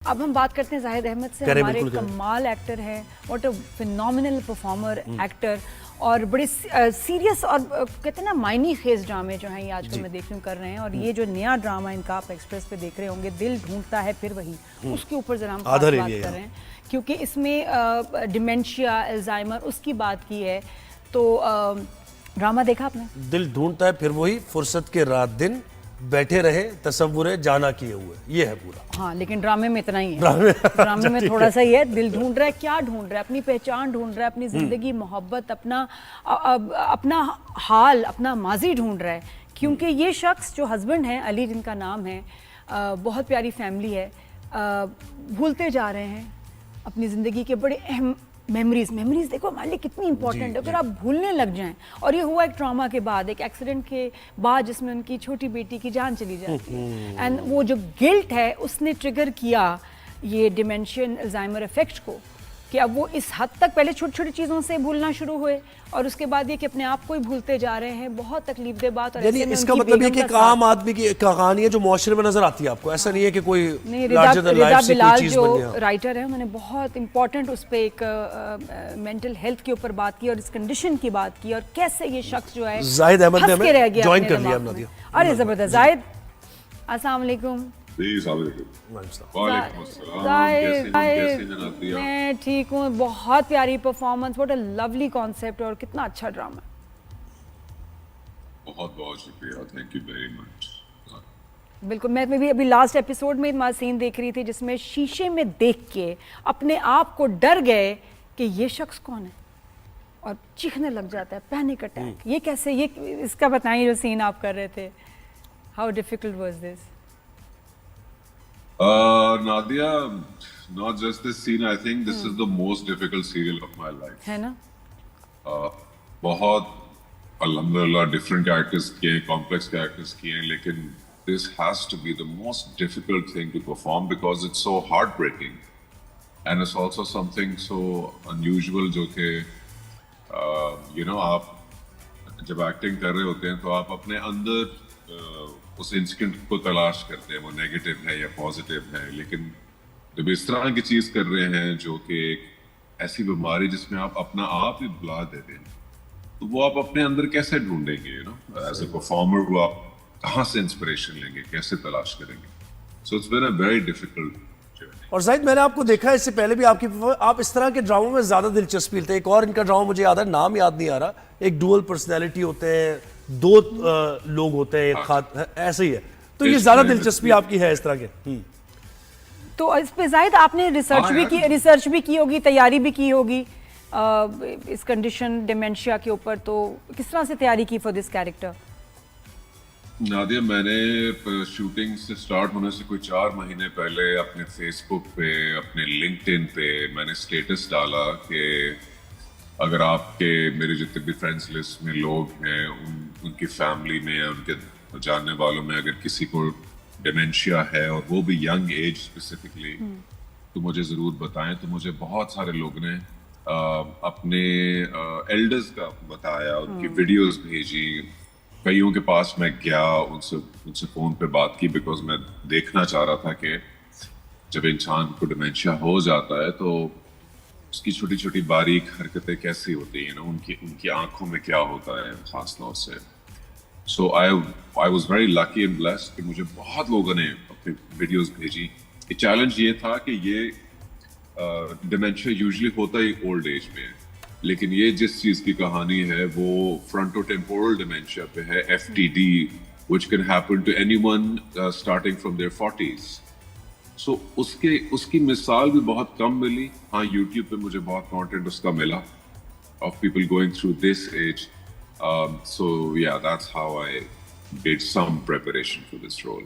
अब हम बात करते हैं जाहिद अहमद से। हमारे कमाल एक्टर हैं, what a phenomenal performer actor, और बड़े सीरियस और कहते हैं ना मायनी खेज ड्रामे जो हैं ये आजकल मैं देख रही हूँ कर रहे हैं। और ये जो नया ड्रामा इनका आप एक्सप्रेस पे देख रहे होंगे, दिल ढूंढता है फिर वही, उसके ऊपर जरा हम बात कर रहे हैं, क्योंकि इसमें डिमेंशिया, अल्जाइमर उसकी बात की है। तो ड्रामा देखा आपने? दिल ढूंढता है फिर वही, फुर्सत के रात दिन बैठे रहे तसव्वुरे जाना किए हुए, ये है पूरा। हाँ, लेकिन ड्रामे में इतना ही है। ड्रामे में थोड़ा सा ही है, दिल ढूंढ रहा है, क्या ढूंढ रहा है? अपनी पहचान ढूंढ रहा है, अपनी जिंदगी, मोहब्बत, अपना हाल, अपना माजी ढूंढ रहा है। क्योंकि ये शख्स जो हस्बैंड है, अली जिनका नाम है, बहुत प्यारी फैमिली है, भूलते जा रहे हैं अपनी ज़िंदगी के बड़े अहम मेमोरीज। देखो हमारे लिए कितनी इंपॉर्टेंट है, अगर आप भूलने लग जाएं। और ये हुआ एक ट्रॉमा के बाद, एक एक्सीडेंट के बाद, जिसमें उनकी छोटी बेटी की जान चली जाती है। एंड वो जो गिल्ट है उसने ट्रिगर किया ये डिमेंशियन अल्जाइमर इफेक्ट को, कि अब वो इस हद तक पहले छोटी छोटी चीज़ों से भूलना शुरू हुए, और उसके बाद ये कि अपने आप को ही भूलते जा रहे हैं। बहुत तकलीफदेह बात। और यानी इसका मतलब ये कि एक आम आदमी की कहानी है जो मुआशरे में नजर आती है आपको, ऐसा नहीं है कि कोई रिदा बिलाल जो राइटर है उन्होंने बहुत इंपॉर्टेंट उस पर एक मेंटल हेल्थ के ऊपर बात की और इस कंडीशन की बात की, और कैसे ये शख्स जो है जाहिद अहमद ने हमें ज्वाइन कर लिया। अरे जबरदस्त। जाहिद अस्सलाम वालेकुम। मैं ठीक हूँ, बहुत प्यारी performance, what a lovely concept, और कितना अच्छा ड्रामा। बहुत बहुत शुक्रिया, थैंक यू वेरी मच। बिल्कुल, मैं भी अभी लास्ट एपिसोड में एक सीन देख रही थी जिसमें शीशे में देख के अपने आप को डर गए कि ये शख्स कौन है, और चीखने लग जाता है, पैनिक अटैक। ये कैसे, ये इसका बताइए जो सीन आप कर रहे थे, how difficult was this? Nadia, not just this scene, I think this is the most difficult serial of my life. है ना? बहुत अल्हम्दुलिल्लाह डिफरेंट कैरेक्टर्स किए, कॉम्प्लेक्स कैरेक्टर्स किए, लेकिन this has to be the most difficult thing to perform because it's so heartbreaking and it's also something so unusual जो कि you know आप जब एक्टिंग कर रहे होते हैं तो आप अपने अंदर उस इंस्टेंट को तलाश करते हैं, वो नेगेटिव है या पॉजिटिव है। लेकिन जब इस तरह की चीज कर रहे हैं जो कि एक ऐसी बीमारी जिसमें आप अपना आप ही बुला देते हैं, तो वो आप अपने अंदर कैसे ढूंढेंगे? You know, as a performer वो आप कहाँ से इंस्पिरेशन लेंगे, कैसे तलाश करेंगे? So it's been a very difficult journey. और जाहिद, मैंने आपको देखा है इससे पहले भी आप इस तरह के ड्रामों में ज्यादा दिलचस्पी लेते हैं। एक और इनका ड्रामा मुझे याद है, नाम याद नहीं आ रहा, एक डुअल पर्सनैलिटी होते हैं, दो लोग होते हैं, ऐसे ही है। तो ये ज्यादा दिलचस्पी आपकी है इस तरह के। तो इस पे जाहिद आपने रिसर्च भी की होगी, तैयारी भी की होगी इस कंडीशन डिमेंशिया के ऊपर, तो किस तरह से तैयारी की फॉर दिस कैरेक्टर? नादिया, मैंने शूटिंग से स्टार्ट होने से कोई 4 महीने पहले अपने फेसबुक पे, अपने लिंक्डइन पे मैंने स्टेटस डाला कि अगर आपके मेरे जितने भी फ्रेंड्स लिस्ट में लोग हैं, उनकी फैमिली में या उनके जानने वालों में अगर किसी को डिमेंशिया है और वो भी यंग एज स्पेसिफिकली, तो मुझे ज़रूर बताएं। तो मुझे बहुत सारे लोगों ने अपने एल्डर्स का बताया, उनकी वीडियोस भेजी, कईयों के पास मैं गया, उनसे फ़ोन पे बात की, बिकॉज मैं देखना चाह रहा था कि जब इंसान को डिमेंशिया हो जाता है तो उसकी छोटी छोटी बारीक हरकतें कैसी होती हैं ना, उनकी आंखों में क्या होता है खास तौर से। So I was very lucky and blessed कि मुझे बहुत लोगों ने अपनी वीडियोस भेजी। चैलेंज ये था कि ये डिमेंशिया यूजुअली होता ही ओल्ड एज में है, लेकिन ये जिस चीज़ की कहानी है वो फ्रंटोटेम्पोरल डिमेंशिया पे है, FTD, which can happen to anyone starting from their 40s. सो उसकी मिसाल भी बहुत कम मिली। हाँ, यूट्यूब पे मुझे बहुत कंटेंट उसका मिला of people going through this age. So yeah, that's how I did some preparation for this role.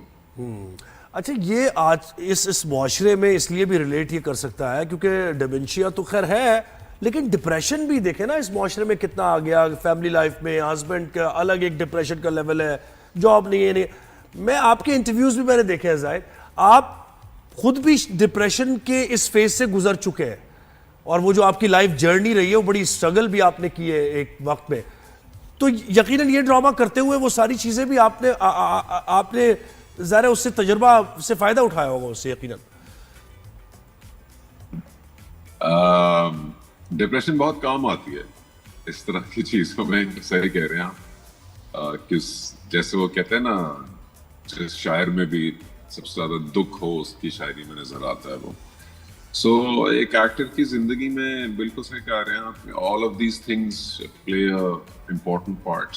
अच्छा, ये आज इस मुआशरे में इसलिए भी रिलेट ये कर सकता है क्योंकि डिमेंशिया तो खैर है, लेकिन डिप्रेशन भी देखे ना इस मुआशरे में कितना आ गया। फैमिली लाइफ में हस्बैंड का अलग एक डिप्रेशन का लेवल है, जॉब नहीं है। मैं आपके इंटरव्यूज भी मैंने देखे हैं जाहिद, आप खुद भी डिप्रेशन के इस फेज से गुजर चुके हैं, और वो जो आपकी लाइफ जर्नी रही है वो बड़ी स्ट्रगल भी आपने की है एक वक्त में। तो यकीनन ये ड्रामा करते हुए वो सारी चीजें भी आपने ज़ाहिर उससे तजुर्बा से फायदा उठाया होगा उससे यकीनन। डिप्रेशन बहुत काम आती है इस तरह की चीजों में, सही कह रहे हैं आप। किस जैसे वो कहते हैं ना, जिस शायर में भी सबसे ज्यादा दुख हो उसकी शायरी में नजर आता है वो। सो एक एक्टर की जिंदगी में बिल्कुल सही कह रहे हैं आप, all of these things play a important part.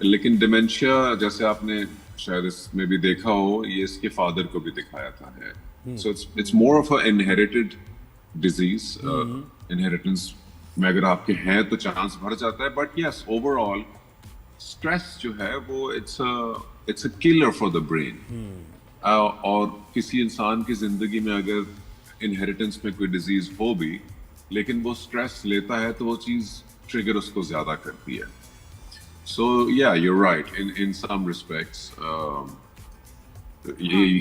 लेकिन डिमेंशिया जैसे आपने शायद इसमें भी देखा हो, ये इसके फादर को भी दिखाया था है। So it's more of a inherited disease. Inheritance में अगर आपके हैं तो चांस बढ़ जाता है, बट यस ओवरऑल स्ट्रेस जो है वो it's a killer for the brain. और किसी इंसान की जिंदगी में अगर इनहेरिटेंस में कोई डिजीज हो भी, लेकिन वो स्ट्रेस लेता है तो वो चीज ट्रिगर उसको ज्यादा करती है। सो या you're right in some respects.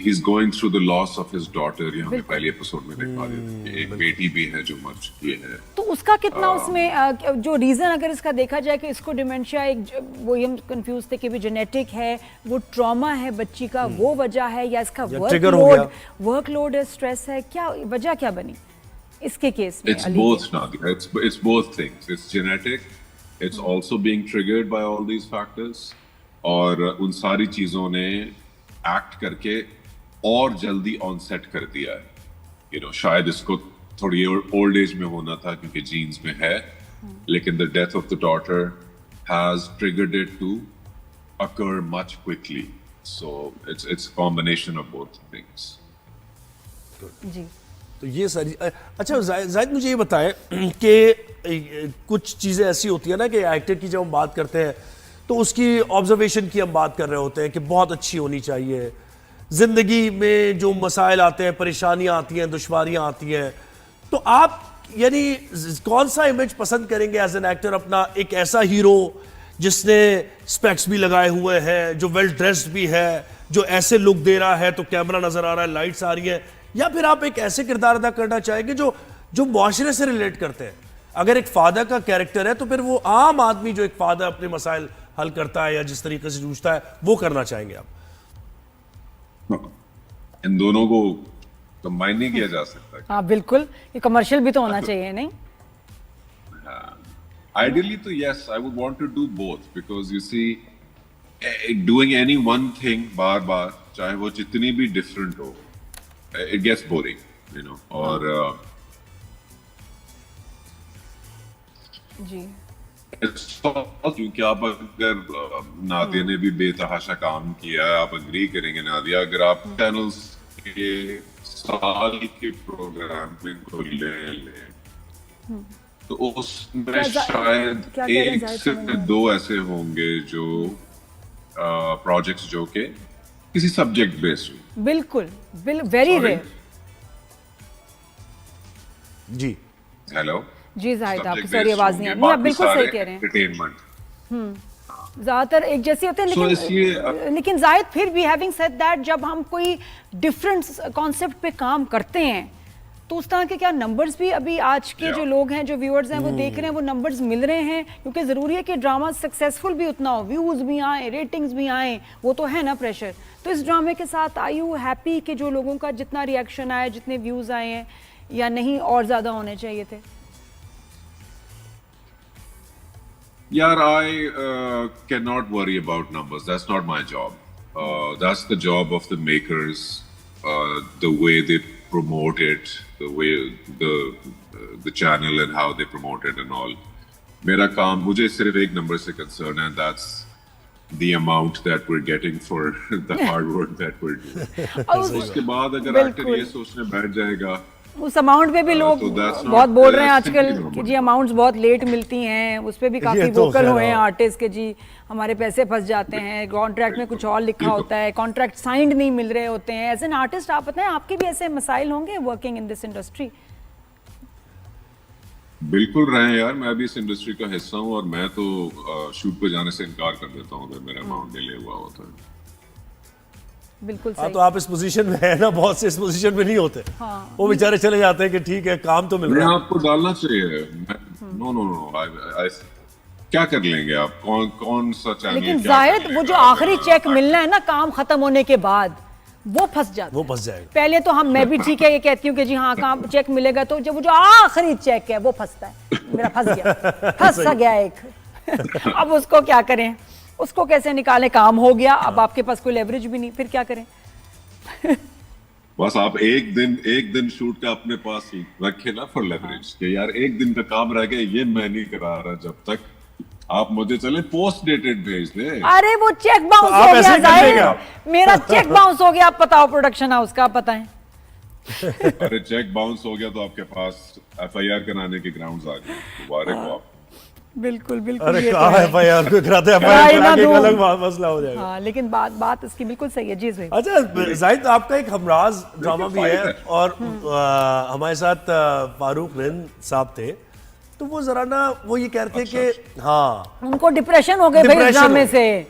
He's going through the loss of his daughter. ये हमने पहले एपिसोड में देखा था। एक बेटी भी है जो मर चुकी है। तो उसका कितना उसमें जो रीजन अगर इसका देखा जाए कि इसको डिमेंशिया, एक वो हम कंफ्यूज थे कि भी जेनेटिक है, वो ट्रॉमा है बच्ची का, वो वजह है, या इसका वर्कलोड है, स्ट्रेस है, क्या वजह क्या बनी इसके केस में? It's both, Nadia. It's both things. It's genetic. It's also being triggered by all these factors. और उन सारी चीजों ने एक्ट करके और जल्दी ऑनसेट कर दिया है। शायद इसको थोड़ी ओल्ड एज में होना था क्योंकि जीन्स में है, लेकिन the death of the daughter has triggered it to occur much quickly. So it's combination of both things. जी, तो ये सारी अच्छा जाहिद मुझे ये बताएं कि कुछ चीज़ें ऐसी होती है ना कि एक्टर की जब हम बात करते हैं तो उसकी ऑब्जर्वेशन की हम बात कर रहे होते हैं कि बहुत अच्छी होनी चाहिए। ज़िंदगी में जो मसाइल आते हैं, परेशानियां आती हैं, दुश्वारियां आती हैं, तो आप यानी कौन सा इमेज पसंद करेंगे एज एन एक्टर अपना? एक ऐसा हीरो जिसने स्पेक्स भी लगाए हुए हैं, जो वेल ड्रेस्ड भी है, जो ऐसे लुक दे रहा है तो कैमरा नजर आ रहा है, लाइट्स आ रही है, या फिर आप एक ऐसे किरदार अदा करना चाहेंगे जो मुआशरे से रिलेट करते हैं? अगर एक फादर का कैरेक्टर है तो फिर वो आम आदमी जो एक फादर अपने मसाइल हल करता है या जिस तरीके से जूझता है वो करना चाहेंगे आप? इन दोनों को कंबाइन नहीं किया जा सकता। हाँ बिल्कुल, ये कमर्शियल भी तो होना चाहिए नहीं? Ideally तो yes, I would want to do both because you see, doing any one thing बार बार, चाहे वो जितनी भी different हो, it gets boring, और जी क्योंकि आप अगर नादिया ने भी बेतहाशा काम किया, आप अग्री करेंगे नादिया, अगर आप चैनल्स के साल के प्रोग्रामिंग को ले तो उसमें शायद एक से दो ऐसे होंगे जो प्रोजेक्ट्स जो के किसी सब्जेक्ट बेस्ड हो। बिल्कुल वेरी रेयर। जी हेलो जी जाहिद, आपकी सारी आवाज नहीं आ रही, आप बिल्कुल सही कह रहे हैं। एंटरटेनमेंट ज्यादातर एक जैसे होते हैं, लेकिन जाहिद फिर भी हैविंग सेड दैट जब हम कोई डिफरेंट कॉन्सेप्ट पे काम करते हैं तो उस तरह के क्या नंबर्स भी अभी आज के जो लोग हैं, जो व्यूअर्स हैं, वो देख रहे हैं, वो नंबर्स मिल रहे हैं? क्योंकि ज़रूरी है कि ड्रामा सक्सेसफुल भी उतना हो, व्यूज़ भी आए, रेटिंग्स भी आए, वो तो है ना प्रेशर। तो इस ड्रामे के साथ आर यू हैप्पी कि जो लोगों का जितना रिएक्शन आया, जितने व्यूज़ आए हैं, या नहीं और ज़्यादा होने चाहिए थे? Yeah, I cannot worry about numbers. That's not my job. That's the job of the makers. The way they promote it, the way the channel and how they promote it and all. मेरा काम, मुझे सिर्फ एक number से concern है, that's the amount that we're getting for the hard work that we're doing. उसके बाद अगर एक्टर ये सोचने बैठ जाएगा, उस अमाउंट पे भी लोग बहुत बोल रहे हैं आजकल कि जी अमाउंट्स बहुत लेट मिलती हैं, उस पे भी काफी वोकल हुए हैं आर्टिस्ट के जी हमारे पैसे फंस जाते हैं, कॉन्ट्रैक्ट में कुछ और लिखा होता है, कॉन्ट्रैक्ट साइंड नहीं मिल रहे होते हैं। एज एन आर्टिस्ट आप बताएं, आपके भी ऐसे मसाइल होंगे वर्किंग इन दिस इंडस्ट्री? बिल्कुल रहे यार, मैं भी इस इंडस्ट्री का हिस्सा हूँ और मैं तो शूट पे जाने से इनकार कर देता हूँ अगर मेरा अमाउंट डिले हुआ होता है। बिल्कुल सही। तो आप इस पोजीशन में है ना, बहुत से इस पोजीशन में नहीं होते। वो बेचारे चले जाते हैं कि ठीक है काम तो मिल रहा है। आपको डालना चाहिए। नो क्या कर लेंगे आप? कौन सा चैनल? लेकिन जाहिद वो जो आखिरी चेक मिलना है ना काम खत्म होने के बाद, वो फंस जाता वो है। फंस जाएगा। पहले तो मैं भी ठीक है ये कहती हूँ कि जी हाँ कहाँ चेक मिलेगा, तो जब वो जो आखिरी चेक है वो फंसता है, मेरा फंस गया, फंस गया एक। अब उसको क्या करें, उसको कैसे निकालें, काम हो गया, अब आपके पास कोई लेवरेज भी नहीं, फिर क्या करें। बस आप एक दिन शूट का अपने पास रखे ना फॉर लेवरेज, कि यार एक दिन का काम रह गया, ये मैं नहीं करा रहा, जब तक आप मुझे चले पोस्ट डेटेड भेज दे। अरे वो चेक बाउंस आप हो ऐसे गया ही कर जाहिर, देगा। मेरा चेक बाउंस हो गया, आप बताओ प्रोडक्शन हाउस का, आप बताएं। अरे चेक बाउंस हो गया तो आपके पास FIR कराने के ग्राउंड्स आ गए, मुबारक हो आप। बिल्कुल बिल्कुल। अरे ये तो कहाँ है। FIR को कराते हैं, क्या ही FIR ना करा के एक दूं। अलग मसला हो जाएगा। हाँ लेकिन बात इसकी बिल्कुल सही है जी भाई। अच्छा जाहिद, आपका एक हमराज ड्रामा भी है फाइट है। और हमारे साथ फारूक रिंद साहब थे, तो वो जरा ना वो ये कहते कि हाँ उनको डिप्रेशन हो गए भाई इस डिप्रेशन ड्रामे हो से।